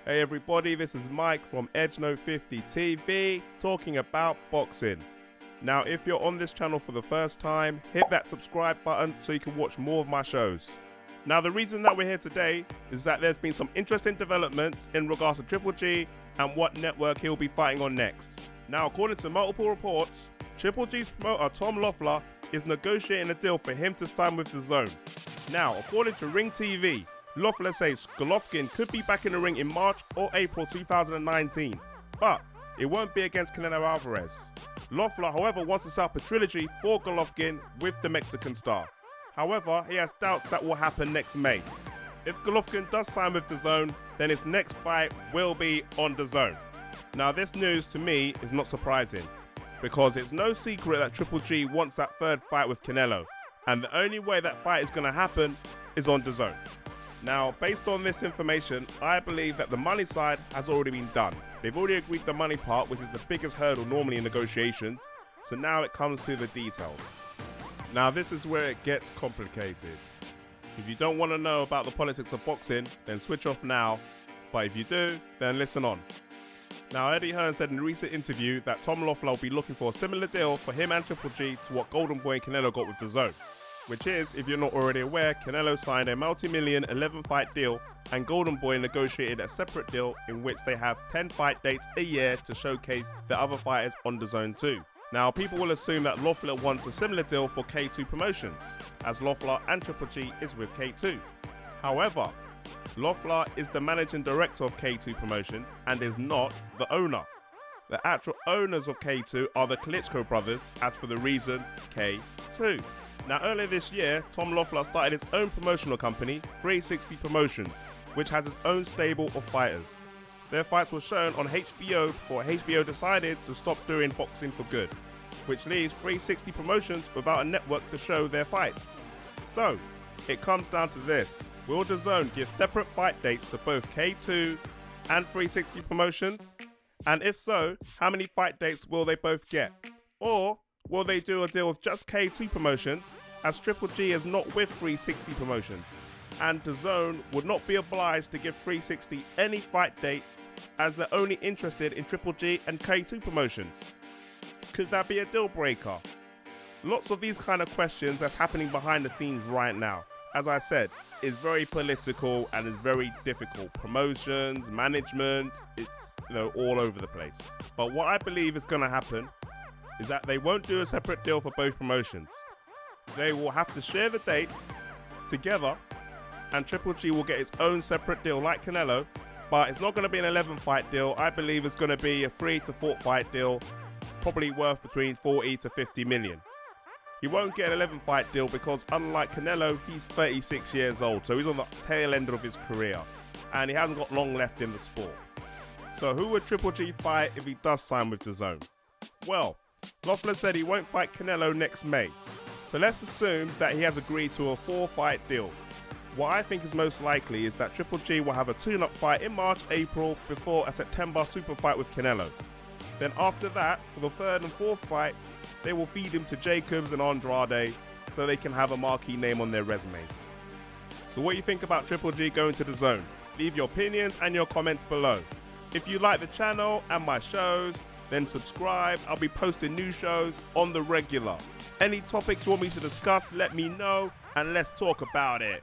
Hey everybody, this is Mike from Gennady TV talking about boxing. Now if you're on this channel for the first time, hit that subscribe button so you can watch more of my shows. Now the reason that we're here today is that there's been some interesting developments in regards to Triple G and what network he'll be fighting on next. Now according to multiple reports, Triple G's promoter Tom Loeffler is negotiating a deal for him to sign with Dazn. Now according to RingTV, Loeffler says Golovkin could be back in the ring in March or April 2019, but it won't be against Canelo Alvarez. Loeffler, however, wants to set up a trilogy for Golovkin with the Mexican star. However, he has doubts that will happen next May. If Golovkin does sign with Dazn, then his next fight will be on Dazn. Now this news to me is not surprising, because it's no secret that Triple G wants that third fight with Canelo, and the only way that fight is going to happen is on Dazn. Now, based on this information, I believe that the money side has already been done. They've already agreed the money part, which is the biggest hurdle normally in negotiations, so now it comes to the details. Now this is where it gets complicated. If you don't want to know about the politics of boxing, then switch off now, but if you do, then listen on. Now Eddie Hearn said in a recent interview that Tom Loeffler will be looking for a similar deal for him and Triple G to what Golden Boy and Canelo got with Dazn. Which is, if you're not already aware, Canelo signed a multi-million 11-fight deal and Golden Boy negotiated a separate deal in which they have 10 fight dates a year to showcase the other fighters on Dazn too. Now people will assume that Loeffler wants a similar deal for K2 Promotions, as Loeffler and Triple G is with K2. However, Loeffler is the managing director of K2 Promotions and is not the owner. The actual owners of K2 are the Klitschko brothers, as for the reason K2. Now earlier this year, Tom Loeffler started his own promotional company, 360 Promotions, which has its own stable of fighters. Their fights were shown on HBO before HBO decided to stop doing boxing for good, which leaves 360 Promotions without a network to show their fights. So, it comes down to this: will Dazn give separate fight dates to both K2 and 360 Promotions? And if so, how many fight dates will they both get? Or will they do a deal with just K2 Promotions, as Triple G is not with 360 Promotions, and Dazn would not be obliged to give 360 any fight dates, as they're only interested in Triple G and K2 Promotions? Could that be a deal breaker? Lots of these kind of questions that's happening behind the scenes right now. As I said, is very political and is very difficult. Promotions, management, it's all over the place. But what I believe is going to happen is that they won't do a separate deal for both promotions. They will have to share the dates together, and Triple G will get its own separate deal like Canelo, but it's not going to be an 11-fight deal. I believe it's going to be a 3 to 4 fight deal, probably worth between 40 to 50 million. He won't get an 11-fight deal because unlike Canelo, he's 36 years old, so he's on the tail end of his career, and he hasn't got long left in the sport. So who would Triple G fight if he does sign with Dazn? Well, Loeffler said he won't fight Canelo next May, so let's assume that he has agreed to a 4-fight deal. What I think is most likely is that Triple G will have a tune-up fight in March-April before a September super fight with Canelo. Then after that, for the 3rd and 4th fight, they will feed him to Jacobs and Andrade so they can have a marquee name on their resumes. So what do you think about Triple G going to Dazn? Leave your opinions and your comments below. If you like the channel and my shows, then subscribe. I'll be posting new shows on the regular. Any topics you want me to discuss, let me know and let's talk about it.